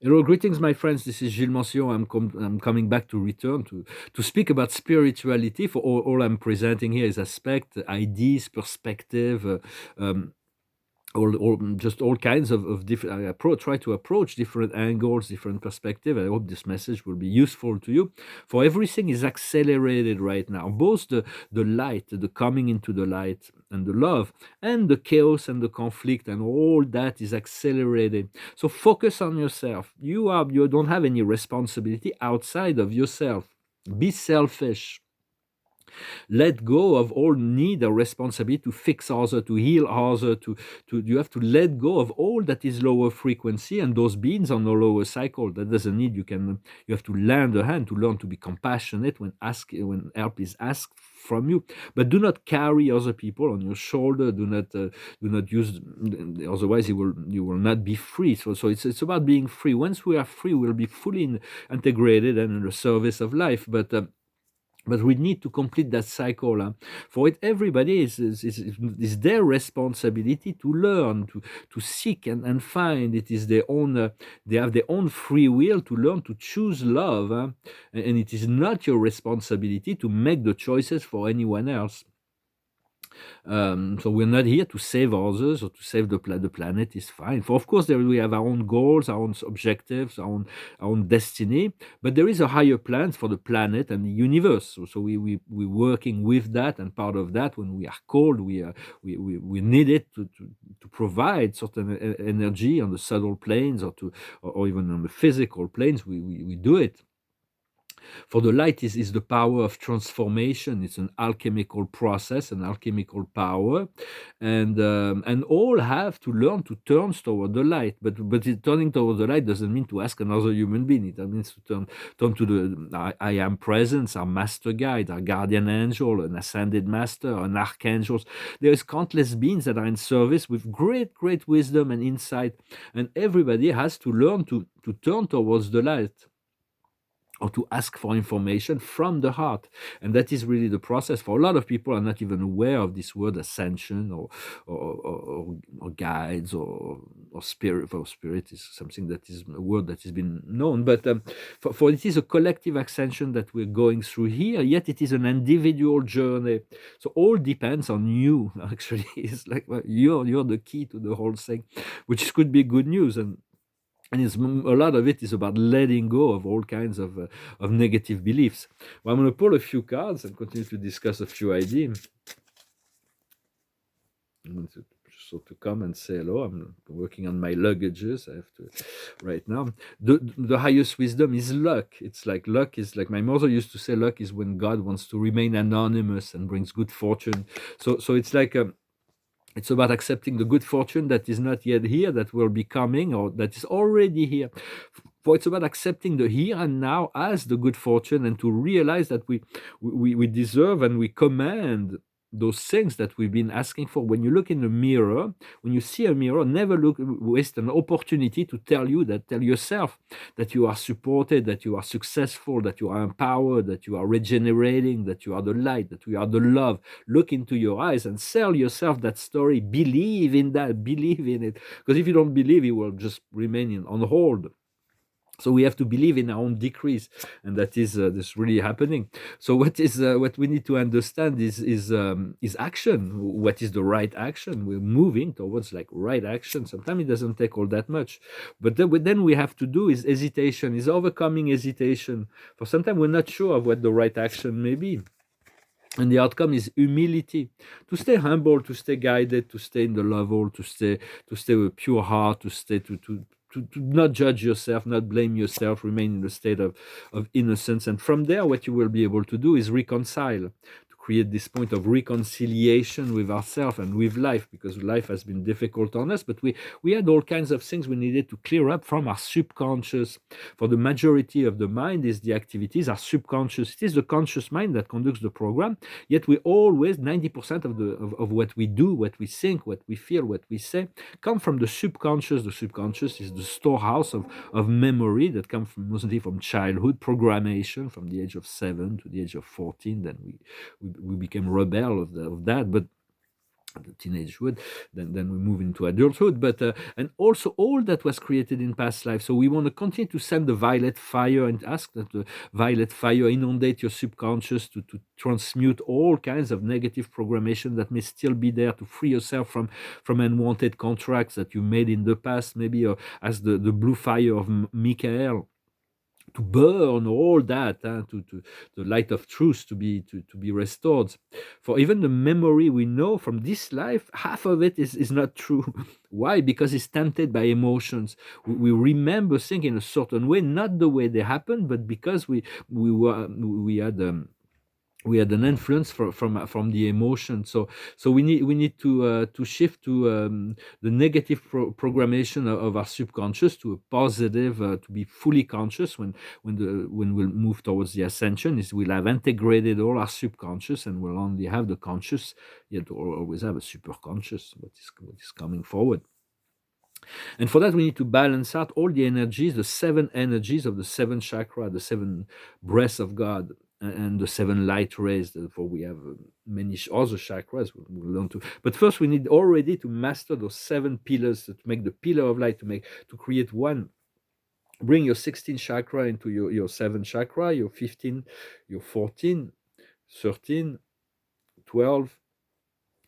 Hello, greetings, my friends. This is Gilles Mancion. I'm coming back to return to speak about spirituality. For all I'm presenting here is aspect, ideas, perspective, um, just all kinds of different. Try to approach different angles, different perspective. I hope this message will be useful to you. For everything is accelerated right now, both the light, the coming into the light, and the love, and the chaos and the conflict, and all that is accelerated. So focus on yourself. You don't have any responsibility outside of yourself. Be selfish. Let go of all need or responsibility to fix other, to heal other, to you have to let go of all that is lower frequency and those beings on the lower cycle. That doesn't need you have to lend a hand to learn to be compassionate when help is asked from you, but do not carry other people on your shoulder. Do not use, otherwise you will not be free. So it's about being free. Once we are free, we'll be fully integrated and in the service of life. But we need to complete that cycle. For it, everybody is their responsibility to learn, to seek and find. It is their own. They have their own free will to learn to choose love, and it is not your responsibility to make the choices for anyone else. So we're not here to save others or to save the planet is fine. For of course, there we have our own goals, our own objectives, our own destiny, but there is a higher plan for the planet and the universe. So we're working with that, and part of that, when we are called, we need it to provide certain energy on the subtle planes or even on the physical planes. We do it. For the light is the power of transformation. It's an alchemical process, an alchemical power, and all have to learn to turn toward the light. But turning toward the light doesn't mean to ask another human being. It means to turn to the I am presence, our master guide, our guardian angel, an ascended master, an archangel. There is countless beings that are in service with great wisdom and insight, and everybody has to learn to turn towards the light, or to ask for information from the heart. And that is really the process. For a lot of people are not even aware of this word ascension, or guides, or spirit. For spirit is something that is a word that has been known, but for it is a collective ascension that we're going through here, yet it is an individual journey. So all depends on you. Actually, it's like, well, you're the key to the whole thing, which could be good news. And a lot of it is about letting go of all kinds of negative beliefs. Well, I'm going to pull a few cards and continue to discuss a few ideas. I'm going to come and say hello. I'm working on my luggages. I have to right now. The highest wisdom is luck. It's like luck is like my mother used to say. Luck is when God wants to remain anonymous and brings good fortune. So it's like it's about accepting the good fortune that is not yet here, that will be coming, or that is already here. For it's about accepting the here and now as the good fortune, and to realize that we deserve and we command those things that we've been asking for. When you look in the mirror, when you see a mirror, never waste an opportunity to tell yourself that you are supported, that you are successful, that you are empowered, that you are regenerating, that you are the light, that you are the love. Look into your eyes and sell yourself that story. Believe in that, believe in it. Because if you don't believe, it will just remain on hold. So we have to believe in our own decrease, and that is this really happening. So what we need to understand is action. What is the right action? We're moving towards like right action. Sometimes it doesn't take all that much, but then we have to do is hesitation, is overcoming hesitation. For sometimes we're not sure of what the right action may be. And the outcome is humility, to stay humble, to stay guided, to stay in the level, to stay with pure heart, to not judge yourself, not blame yourself, remain in the state of innocence. And from there, what you will be able to do is reconcile, to create this point of reconciliation with ourselves and with life, because life has been difficult on us, but we had all kinds of things we needed to clear up from our subconscious. For the majority of the mind is the activities are subconscious. It is the conscious mind that conducts the program, yet we always 90% of what we do, what we think, what we feel, what we say come from the subconscious. The subconscious is the storehouse of memory that comes mostly from childhood programmation, from the age of 7 to the age of 14. Then we became rebel of that. But the teenagehood, then we move into adulthood, but and also all that was created in past life. So we want to continue to send the violet fire and ask that the violet fire inundate your subconscious to transmute all kinds of negative programmation that may still be there, to free yourself from unwanted contracts that you made in the past, maybe as the blue fire of Michael, to burn all that, to the light of truth to be restored. For even the memory we know from this life, half of it is not true. Why? Because it's tainted by emotions. We remember things in a certain way, not the way they happened, but because we had an influence from the emotion. So we need to shift to the negative programmation of our subconscious to a positive, to be fully conscious when we'll move towards the ascension. Is we'll have integrated all our subconscious, and we'll only have the conscious, yet we'll always have a superconscious, what is coming forward. And for that, we need to balance out all the energies, the 7 energies of the 7 chakra, the 7 breaths of God, and the 7 light rays. Therefore, we have many other chakras we'll learn to. But first, we need already to master those 7 pillars, to make the pillar of light, to create one. Bring your 16 chakra into your 7 chakra, your 15, your 14, 13, 12,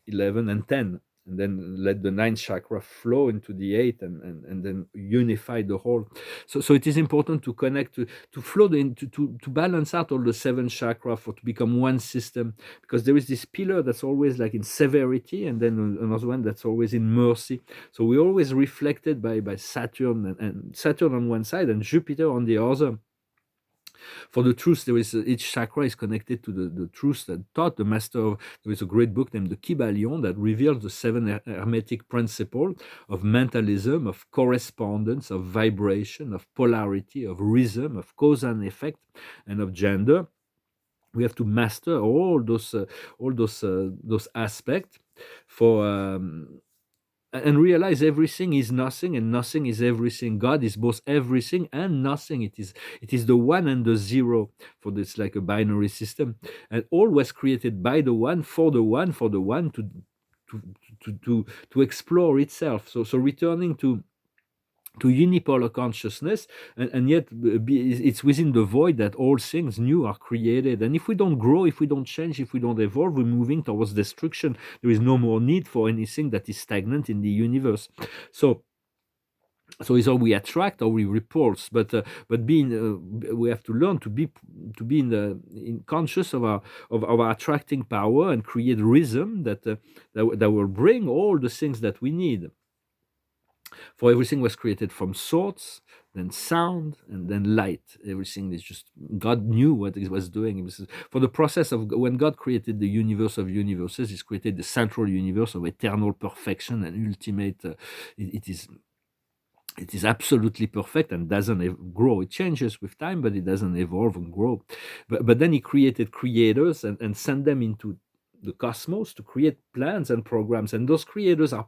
11, and 10. And then let the 9th chakra flow into the 8, and then unify the whole. So it is important to connect, to flow to balance out all the 7 chakra to become one system, because there is this pillar that's always like in severity, and then another one that's always in mercy. So we're always reflected by Saturn, and Saturn on one side and Jupiter on the other. For the truth, there is each chakra is connected to the truth that taught the master. There is a great book named the Kybalion that reveals the 7 hermetic principles of mentalism, of correspondence, of vibration, of polarity, of rhythm, of cause and effect, and of gender. We have to master all those aspects for. And realize everything is nothing and nothing is everything. God is both everything and nothing. It is the one and the zero. For this, like a binary system, and all was created by the one, for the one, to explore itself. So returning to unipolar consciousness, and yet it's within the void that all things new are created. And if we don't grow, if we don't change, if we don't evolve, we're moving towards destruction. There is no more need for anything that is stagnant in the universe. So either we attract or we repulse, but we have to learn to be in conscious of our attracting power, and create rhythm that will bring all the things that we need. For everything was created from thoughts, then sound, and then light. Everything is just, God knew what he was doing. For the process of when God created the universe of universes, He's created the central universe of eternal perfection and ultimate. It is absolutely perfect and doesn't grow. It changes with time, but it doesn't evolve and grow. But then He created creators and sent them into the cosmos to create plans and programs, and those creators are